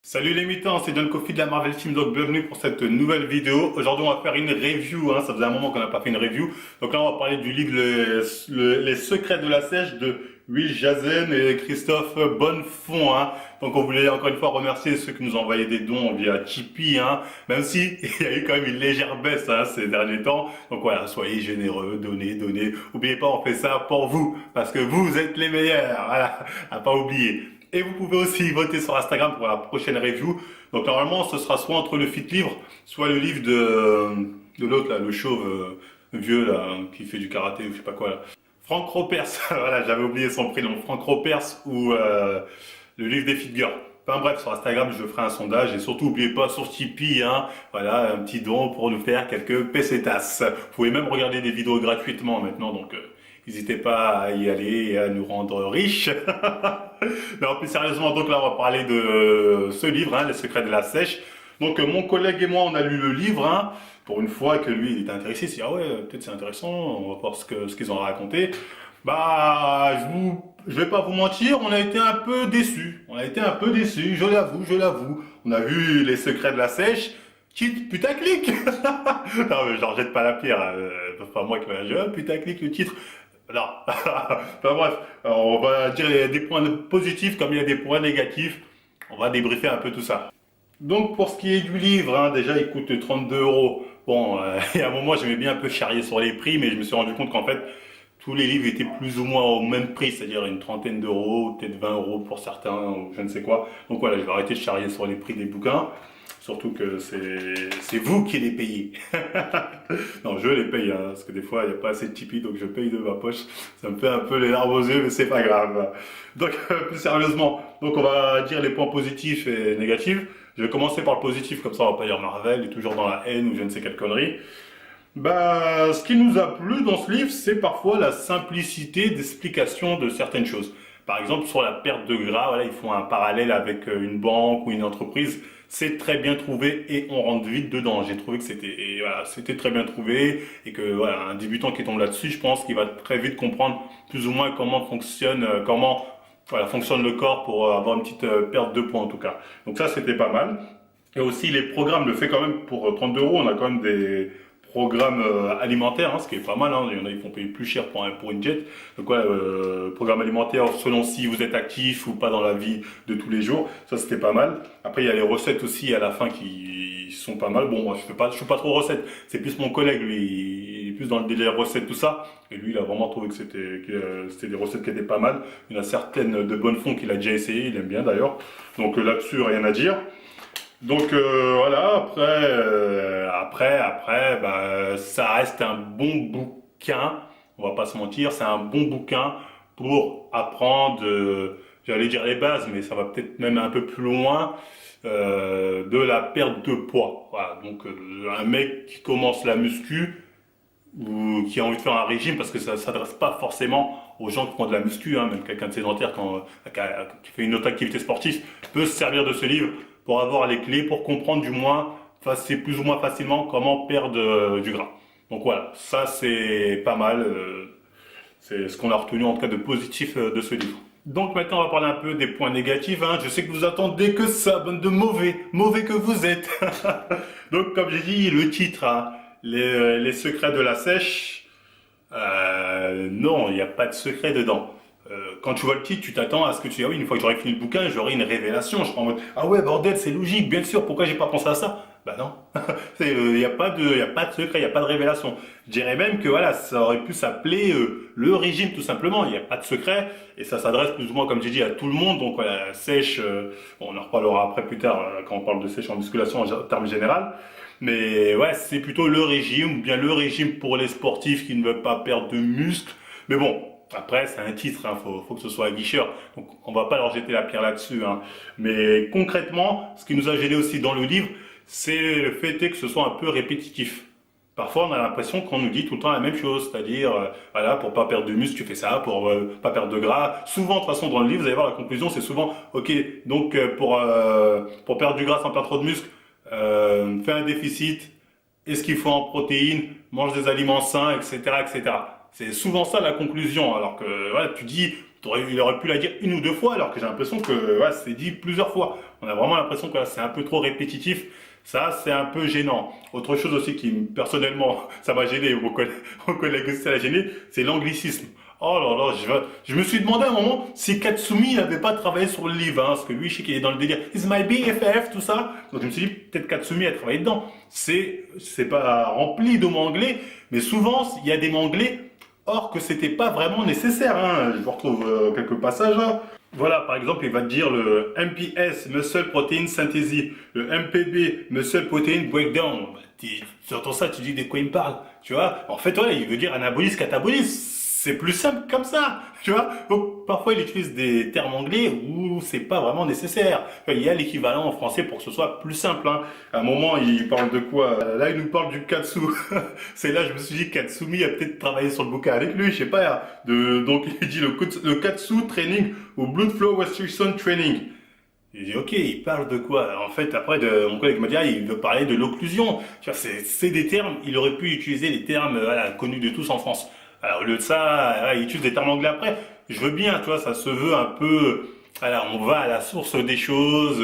Salut les mutants, c'est John Coffey de la Marvel Team, donc bienvenue pour cette nouvelle vidéo. Aujourd'hui on va faire une review, ça faisait un moment qu'on n'a pas fait une review. Donc là on va parler du livre Les Secrets de la Sèche de Will Jazen et Christophe Bonnefond. Donc on voulait encore une fois remercier ceux qui nous ont envoyé des dons via Tipeee, même si il y a eu quand même une légère baisse ces derniers temps. Donc voilà, soyez généreux, donnez, donnez. N'oubliez pas, on fait ça pour vous, parce que vous êtes les meilleurs, voilà, à pas oublier. Et vous pouvez aussi voter sur Instagram pour la prochaine review. Donc normalement, ce sera soit entre le fit livre, soit le livre de l'autre, là, le chauve vieux, là, qui fait du karaté ou je sais pas quoi, là. Franck Ropers, voilà, j'avais oublié son prénom. Franck Ropers ou le livre des fit girls. Enfin bref, sur Instagram, je ferai un sondage. Et surtout, n'oubliez pas sur Tipeee, voilà, un petit don pour nous faire quelques pesetas. Vous pouvez même regarder des vidéos gratuitement maintenant, donc n'hésitez pas à y aller et à nous rendre riches. Non, plus sérieusement, donc là, on va parler de ce livre, Les Secrets de la Sèche. Donc, mon collègue et moi, on a lu le livre, pour une fois que lui, il était intéressé. Il s'est dit, ah ouais, peut-être c'est intéressant, on va voir ce qu'ils ont raconté. Bah, je vais pas vous mentir, on a été un peu déçus. On a été un peu déçus, je l'avoue, je l'avoue. On a vu Les Secrets de la Sèche, titre putaclic. Non, mais j'en jette pas la pierre, c'est pas moi qui vais dire, putaclic le titre. Non. Enfin bref, on va dire il y a des points positifs comme il y a des points négatifs. On va débriefer un peu tout ça. Donc pour ce qui est du livre, déjà il coûte 32 euros. Bon, il y a un moment j'aimais bien un peu charrier sur les prix, mais je me suis rendu compte qu'en fait tous les livres étaient plus ou moins au même prix, c'est-à-dire une trentaine d'euros, peut-être 20 euros pour certains, ou je ne sais quoi. Donc voilà, je vais arrêter de charrier sur les prix des bouquins. Surtout que c'est vous qui les payez. Non, je les paye, parce que des fois, il n'y a pas assez de Tipeee, donc je paye de ma poche. Ça me fait un peu les larmes aux yeux, mais c'est pas grave. Donc, plus sérieusement, donc on va dire les points positifs et négatifs. Je vais commencer par le positif, comme ça on va pas dire Marvel, est toujours dans la haine ou je ne sais quelle connerie. Bah, ce qui nous a plu dans ce livre, c'est parfois la simplicité d'explication de certaines choses. Par exemple, sur la perte de gras, voilà, ils font un parallèle avec une banque ou une entreprise. C'est très bien trouvé et on rentre vite dedans. J'ai trouvé que c'était très bien trouvé et que voilà, un débutant qui tombe là-dessus, je pense qu'il va très vite comprendre plus ou moins comment fonctionne, fonctionne le corps pour avoir une petite perte de poids en tout cas. Donc ça, c'était pas mal. Et aussi les programmes, le fait quand même pour 32 euros, on a quand même des programmes alimentaires, ce qui est pas mal. Il y en a, ils font payer plus cher pour une jet. Donc ouais, programme alimentaire selon si vous êtes actif ou pas dans la vie de tous les jours. Ça, c'était pas mal. Après, il y a les recettes aussi à la fin qui sont pas mal. Bon, moi, je fais pas trop recettes. C'est plus mon collègue, lui, il est plus dans le délire recettes, tout ça. Et lui, il a vraiment trouvé que c'était des recettes qui étaient pas mal. Il y en a certaines de bonne fond qu'il a déjà essayé. Il aime bien d'ailleurs. Donc là-dessus, rien à dire. Donc voilà, après, bah, ça reste un bon bouquin, on va pas se mentir, c'est un bon bouquin pour apprendre, j'allais dire les bases, mais ça va peut-être même un peu plus loin, de la perte de poids. Voilà, donc un mec qui commence la muscu ou qui a envie de faire un régime, parce que ça s'adresse pas forcément aux gens qui font de la muscu, même quelqu'un de sédentaire qui fait une autre activité sportive peut se servir de ce livre pour avoir les clés, pour comprendre du moins, c'est plus ou moins facilement comment perdre du gras. Donc voilà, ça c'est pas mal, c'est ce qu'on a retenu en tout cas de positif de ce livre. Donc maintenant on va parler un peu des points négatifs. Je sais que vous attendez que ça, bande de mauvais que vous êtes. Donc comme j'ai dit, le titre, les secrets de la sèche, non, il n'y a pas de secret dedans. Quand tu vois le titre, tu t'attends à ce que tu dis, ah oui, une fois que j'aurai fini le bouquin, j'aurai une révélation. Je prends en mode, ah ouais, bordel, c'est logique, bien sûr, pourquoi j'ai pas pensé à ça? Bah non, il n'y a pas y a pas de secret, il n'y a pas de révélation. Je dirais même que voilà, ça aurait pu s'appeler le régime tout simplement, il n'y a pas de secret, et ça s'adresse plus ou moins, comme j'ai dit, à tout le monde. Donc voilà, sèche, bon, on en reparlera après plus tard, quand on parle de sèche en musculation en termes général. Mais ouais, c'est plutôt le régime, ou bien le régime pour les sportifs qui ne veulent pas perdre de muscles. Mais bon, après, c'est un titre, faut que ce soit aguicheur. Donc, on va pas leur jeter la pierre là-dessus. Mais concrètement, ce qui nous a gêné aussi dans le livre, c'est le fait que ce soit un peu répétitif. Parfois, on a l'impression qu'on nous dit tout le temps la même chose, c'est-à-dire, voilà, pour pas perdre de muscle, tu fais ça, pour pas perdre de gras. Souvent, de toute façon, dans le livre, vous allez voir la conclusion, c'est souvent, ok, donc pour perdre du gras sans perdre trop de muscle, fais un déficit, est-ce qu'il faut en protéines, mange des aliments sains, etc., etc. C'est souvent ça la conclusion. Alors que voilà, tu dis Il aurait pu la dire une ou deux fois, alors que j'ai l'impression que ouais, c'est dit plusieurs fois. On a vraiment l'impression que là, c'est un peu trop répétitif. Ça, c'est un peu gênant. Autre chose aussi qui, personnellement, ça m'a gêné, mon collègue aussi, ça l'a gêné, c'est l'anglicisme. Oh là là, je me suis demandé à un moment si Katsumi n'avait pas travaillé sur le livre, hein, parce que lui, je sais qu'il est dans le délire. Is my BFF, tout ça. Donc je me suis dit, peut-être Katsumi a travaillé dedans. C'est pas rempli de mots anglais, mais souvent, il y a des mots anglais, or que c'était pas vraiment nécessaire, hein. Je vous retrouve quelques passages, là. Voilà, par exemple, il va te dire le MPS, Muscle Protein Synthesis, le MPB, Muscle Protein Breakdown. Tu entends ça, tu dis de quoi il me parle, tu vois. En fait, ouais, il veut dire anabolisme, catabolisme. C'est plus simple comme ça, tu vois. Donc, parfois, il utilise des termes anglais où c'est pas vraiment nécessaire. Il y a l'équivalent en français pour que ce soit plus simple, hein. À un moment, il parle de quoi? Là, il nous parle du Katsu. C'est là, je me suis dit, Katsumi a peut-être travaillé sur le bouquin avec lui, je sais pas, hein. Donc, il dit le Katsu Training ou Blood Flow Restriction Training. J'ai dit, ok, il parle de quoi? En fait, après, mon collègue m'a dit, ah, il veut parler de l'occlusion. Tu vois, c'est des termes, il aurait pu utiliser les termes voilà, connus de tous en France. Alors, au lieu de ça, il utilise des termes anglais après. Je veux bien, tu vois, ça se veut un peu. Voilà, on va à la source des choses.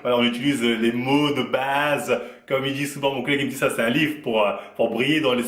Voilà, on utilise les mots de base. Comme il dit souvent, mon collègue il me dit ça, c'est un livre pour briller dans les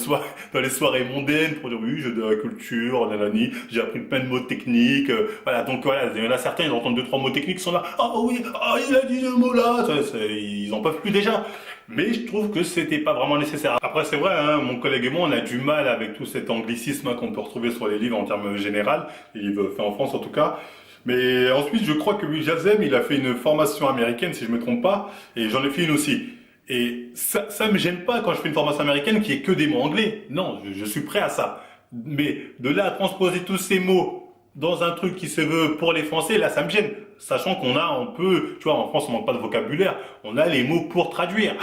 soirées mondaines, pour dire oui, j'ai de la culture, nanani, j'ai appris plein de mots techniques. Voilà, donc voilà, il y en a certains, ils entendent deux, trois mots techniques, ils sont là, oh oui, oh, il a dit ce mot-là. Ils en peuvent plus déjà. Mais je trouve que c'était pas vraiment nécessaire. Après, c'est vrai, hein, mon collègue et moi, on a du mal avec tout cet anglicisme hein, qu'on peut retrouver sur les livres en termes généraux, les livres faits en France en tout cas. Mais ensuite, je crois que Will Jazem, il a fait une formation américaine, si je me trompe pas, et j'en ai fait une aussi. Et ça me gêne pas quand je fais une formation américaine qui est que des mots anglais. Non, je suis prêt à ça. Mais de là à transposer tous ces mots dans un truc qui se veut pour les Français, là, ça me gêne. Sachant on peut, tu vois, en France, on manque pas de vocabulaire, on a les mots pour traduire.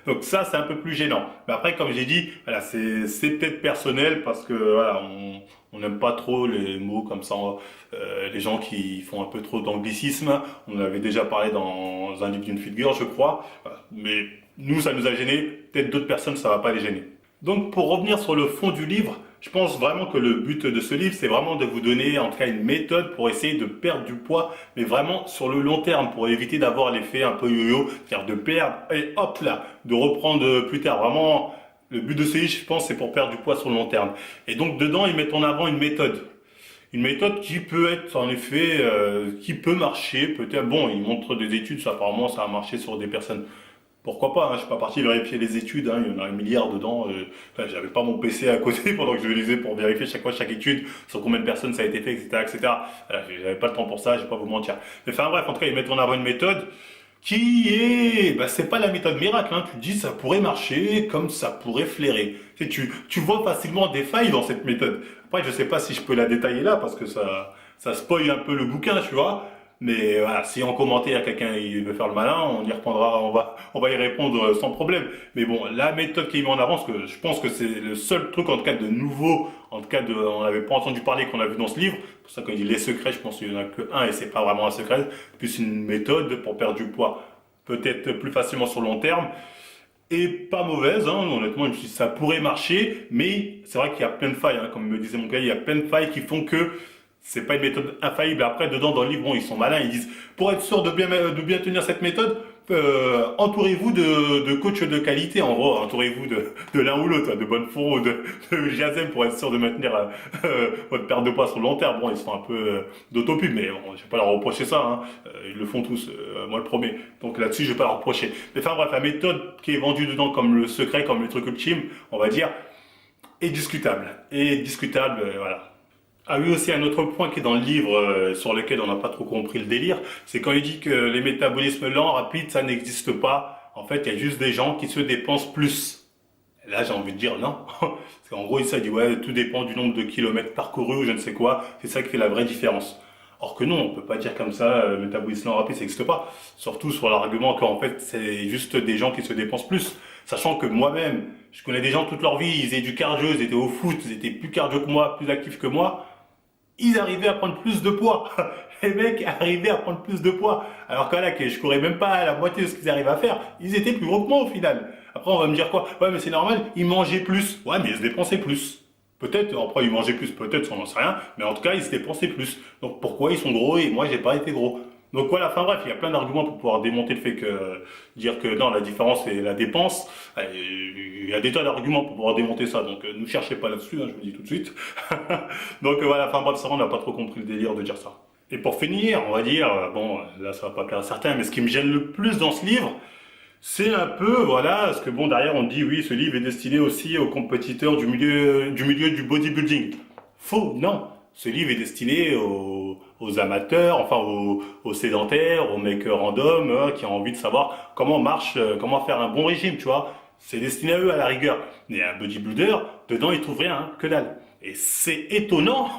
Donc ça, c'est un peu plus gênant. Mais après, comme j'ai dit, voilà, c'est peut-être personnel parce que, voilà, on n'aime pas trop les mots comme ça, les gens qui font un peu trop d'anglicisme. On en avait déjà parlé dans un livre d'une figure, je crois. Voilà. Mais nous, ça nous a gênés. Peut-être d'autres personnes, ça va pas les gêner. Donc, pour revenir sur le fond du livre, je pense vraiment que le but de ce livre, c'est vraiment de vous donner en tout cas une méthode pour essayer de perdre du poids, mais vraiment sur le long terme, pour éviter d'avoir l'effet un peu yo-yo, c'est-à-dire de perdre et hop là, de reprendre plus tard. Vraiment, le but de ce livre, je pense, c'est pour perdre du poids sur le long terme. Et donc, dedans, ils mettent en avant une méthode. Une méthode qui peut être en effet, qui peut marcher, peut-être, bon, ils montrent des études, ça apparemment ça a marché sur des personnes. Pourquoi pas, hein, je suis pas parti vérifier les études, hein, il y en a un milliard dedans. Enfin, j'avais pas mon PC à côté pendant que je lisais pour vérifier chaque fois chaque étude, sur combien de personnes ça a été fait, etc., etc. Voilà, j'avais pas le temps pour ça, je vais pas vous mentir. Mais enfin bref, en tout cas, ils mettent en avant une méthode qui est, bah, c'est pas la méthode miracle, hein. Tu te dis ça pourrait marcher comme ça pourrait flairer. Tu vois facilement des failles dans cette méthode. Après, je sais pas si je peux la détailler là parce que ça spoil un peu le bouquin, tu vois. Mais voilà, si en commentaire quelqu'un il veut faire le malin, on y répondra, on va y répondre sans problème. Mais bon, la méthode qui est mise en avant, parce que je pense que c'est le seul truc en tout cas de nouveau, en tout cas on n'avait pas entendu parler qu'on a vu dans ce livre. C'est pour ça qu'on dit les secrets, je pense qu'il n'y en a que un et c'est pas vraiment un secret, plus une méthode pour perdre du poids, peut-être plus facilement sur le long terme. Et pas mauvaise, hein, honnêtement, je me suis dit, ça pourrait marcher, mais c'est vrai qu'il y a plein de failles, hein, comme me disait mon gars, il y a plein de failles qui font que c'est pas une méthode infaillible. Après, dedans, dans le livre, bon, ils sont malins, ils disent, pour être sûr de bien tenir cette méthode, entourez-vous de coachs de qualité, en gros, entourez-vous de l'un ou l'autre, de Bonnefour ou de Jazem pour être sûr de maintenir votre perte de poids sur le long terme. Bon, ils sont un peu d'autopub, mais bon, je vais pas leur reprocher ça, hein. Ils le font tous, moi le premier. Donc là-dessus, je vais pas leur reprocher. Mais enfin bref, la méthode qui est vendue dedans comme le secret, comme le truc ultime, on va dire, est discutable. Et discutable, voilà. Ah oui, aussi un autre point qui est dans le livre sur lequel on n'a pas trop compris le délire, c'est quand il dit que les métabolismes lents, rapides, ça n'existe pas. En fait, il y a juste des gens qui se dépensent plus. Et là, j'ai envie de dire non. Parce qu'en gros, il dit ouais, tout dépend du nombre de kilomètres parcourus ou je ne sais quoi. C'est ça qui fait la vraie différence. Or que non, on peut pas dire comme ça, métabolisme lent, rapide, ça n'existe pas. Surtout sur l'argument qu'en fait, c'est juste des gens qui se dépensent plus. Sachant que moi-même, je connais des gens toute leur vie, ils faisaient du cardio, ils étaient au foot, ils étaient plus cardio que moi, plus actifs que moi. Ils arrivaient à prendre plus de poids. Les mecs arrivaient à prendre plus de poids. Alors que là, que je courais même pas à la moitié de ce qu'ils arrivent à faire, ils étaient plus gros que moi au final. Après, on va me dire quoi? Ouais, mais c'est normal, ils mangeaient plus. Ouais, mais ils se dépensaient plus. Peut-être, après ils mangeaient plus, peut-être, on n'en sait rien, mais en tout cas ils se dépensaient plus. Donc pourquoi ils sont gros et moi j'ai pas été gros? Donc voilà, enfin bref, il y a plein d'arguments pour pouvoir démonter le fait que dire que non, la différence c'est la dépense. Il y a des tas d'arguments pour pouvoir démonter ça, donc ne cherchez pas là-dessus, hein, je vous le dis tout de suite. Donc voilà, enfin bref, ça on n'a pas trop compris le délire de dire ça. Et pour finir, on va dire, bon, là ça va pas plaire à certains, mais ce qui me gêne le plus dans ce livre, c'est un peu, voilà, parce que bon, derrière on dit oui, ce livre est destiné aussi aux compétiteurs du milieu du bodybuilding. Faux, non. Ce livre est destiné aux amateurs, enfin aux sédentaires, aux mecs random, qui ont envie de savoir comment marche, comment faire un bon régime, tu vois. C'est destiné à eux à la rigueur. Mais un bodybuilder, dedans il trouve rien, hein, que dalle. Et c'est étonnant,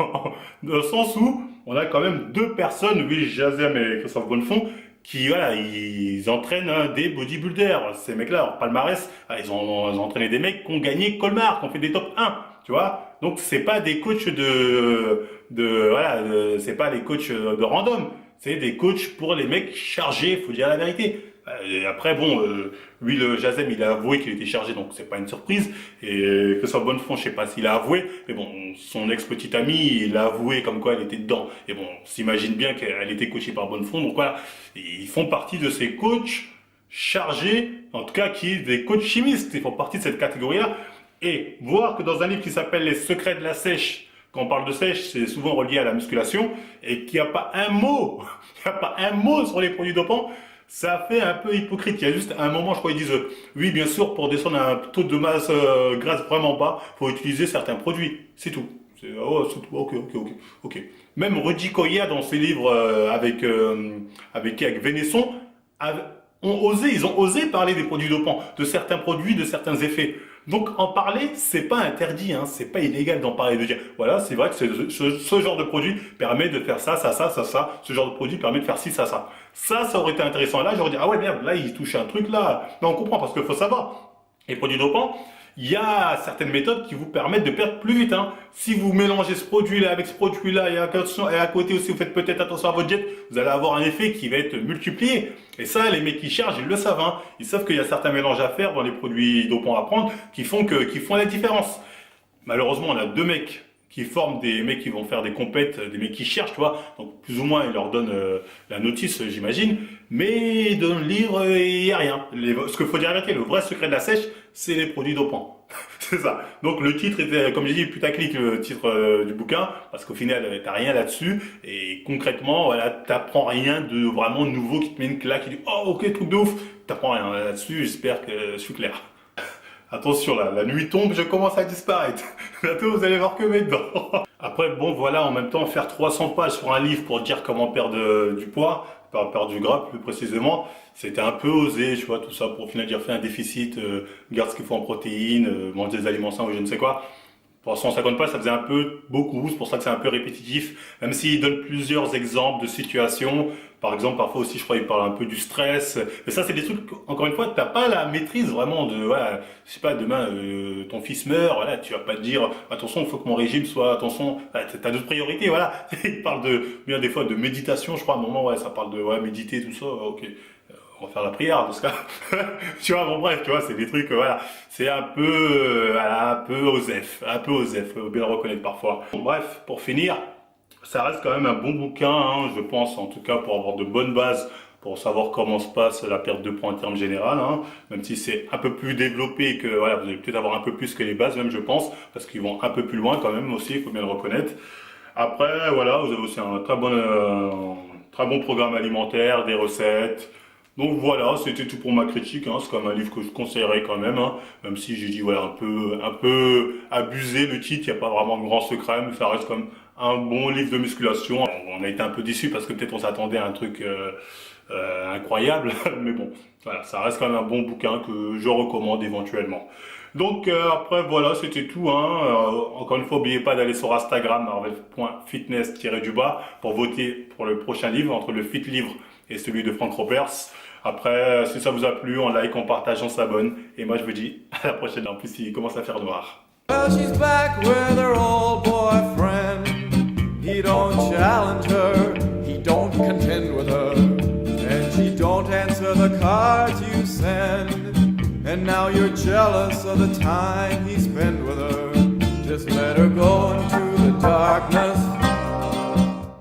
dans le sens où on a quand même deux personnes, Will Jazem et Christophe Bonnefond, qui voilà, ils entraînent des bodybuilders. Ces mecs-là, leur palmarès, ils ont entraîné des mecs qui ont gagné Colmar, qui ont fait des top 1, tu vois. Donc c'est pas des coachs voilà, c'est pas les coachs de random, c'est des coachs pour les mecs chargés, faut dire la vérité. Et après bon, lui le Jazem il a avoué qu'il était chargé, donc c'est pas une surprise. Et que ce soit Bonnefond, je sais pas s'il a avoué, mais bon, son ex-petite amie, il a avoué comme quoi elle était dedans. Et bon, on s'imagine bien qu'elle était coachée par Bonnefond, donc voilà, ils font partie de ces coachs chargés, en tout cas des coachs chimistes, ils font partie de cette catégorie-là. Et voir que dans un livre qui s'appelle Les secrets de la sèche, quand on parle de sèche, c'est souvent relié à la musculation, et qu'il n'y a pas un mot, il n'y a pas un mot sur les produits dopants, ça fait un peu hypocrite. Il y a juste un moment, je crois, ils disent oui, bien sûr, pour descendre un taux de masse grasse vraiment bas, il faut utiliser certains produits. C'est tout. C'est tout. Ok. Même Rudy Koya, dans ses livres avec Vénesson, ils ont osé parler des produits dopants, de certains produits, de certains effets. Donc en parler, c'est pas interdit, hein, c'est pas illégal d'en parler, de dire voilà, c'est vrai que ce genre de produit permet de faire ça. Ce genre de produit permet de faire ci, ça. Ça aurait été intéressant. Là, j'aurais dit ah ouais merde, là il touche un truc là. Mais on comprend parce qu'il faut savoir, les produits dopants, il y a certaines méthodes qui vous permettent de perdre plus vite. Hein. Si vous mélangez ce produit-là avec ce produit-là et à côté aussi vous faites peut-être attention à votre diète, vous allez avoir un effet qui va être multiplié. Et ça, les mecs qui chargent, ils le savent. Hein. Ils savent qu'il y a certains mélanges à faire dans les produits dopants à prendre qui font la différence. Malheureusement, on a deux mecs qui forment des mecs qui vont faire des compètes, des mecs qui cherchent, tu vois. Donc plus ou moins, ils leur donnent la notice, j'imagine. Mais dans le livre, il n'y a rien. Ce qu'il faut dire arrêter, le vrai secret de la sèche, c'est les produits dopants. C'est ça. Donc le titre était, comme j'ai dit, putaclic, le titre du bouquin, parce qu'au final, t'as rien là-dessus. Et concrètement, voilà, t'apprends rien de vraiment nouveau qui te met une claque, qui dit oh ok, truc de ouf. T'apprends rien là-dessus. J'espère que je suis clair. Attention là, la nuit tombe, je commence à disparaître. Bientôt vous allez voir que mes dents. Après bon voilà, en même temps faire 300 pages sur un livre pour dire comment perdre du poids, perdre du gras plus précisément, c'était un peu osé, tu vois, tout ça pour au final dire fais un déficit, garde ce qu'il faut en protéines, mange des aliments sains ou je ne sais quoi. Pour 150 pages, ça faisait un peu beaucoup, c'est pour ça que c'est un peu répétitif, même s'il donne plusieurs exemples de situations. Par exemple, parfois aussi, je crois, il parle un peu du stress. Mais ça, c'est des trucs, encore une fois, t'as pas la maîtrise vraiment de, voilà, je sais pas, demain, ton fils meurt, voilà, tu vas pas te dire, attention, il faut que mon régime soit, attention, t'as d'autres priorités, voilà. Il parle bien des fois de méditation, je crois, à un moment, ouais, ça parle de, ouais, méditer, tout ça, ok. On va faire la prière dans ce cas. Tu vois, bon bref, tu vois, c'est des trucs, voilà, c'est un peu osef, faut bien le reconnaître parfois. Bon, bref, pour finir, ça reste quand même un bon bouquin, hein, je pense, en tout cas pour avoir de bonnes bases, pour savoir comment se passe la perte de poids en termes général, hein, même si c'est un peu plus développé que, voilà, vous allez peut-être avoir un peu plus que les bases même, je pense, parce qu'ils vont un peu plus loin quand même aussi, il faut bien le reconnaître. Après, voilà, vous avez aussi un très bon programme alimentaire, des recettes. Donc voilà, c'était tout pour ma critique, hein. C'est quand même un livre que je conseillerais quand même, hein. Même si j'ai dit voilà un peu abusé le titre, il n'y a pas vraiment de grand secret, mais ça reste comme un bon livre de musculation. On a été un peu déçus parce que peut-être on s'attendait à un truc incroyable, mais bon, voilà, ça reste quand même un bon bouquin que je recommande éventuellement. Donc après voilà, c'était tout, hein. Encore une fois, n'oubliez pas d'aller sur Instagram marvel.fitness-du-bas pour voter pour le prochain livre entre le Fit Livre et celui de Frank Ropers. Après, si ça vous a plu, on like, on partage, on s'abonne. Et moi, je vous dis à la prochaine. En plus, il commence à faire noir. Well, she's back with her old boyfriend. He don't challenge her, he don't contend with her, and she don't answer the cards you send. And now you're jealous of the time he spent with her. Just Just let her go into the darkness.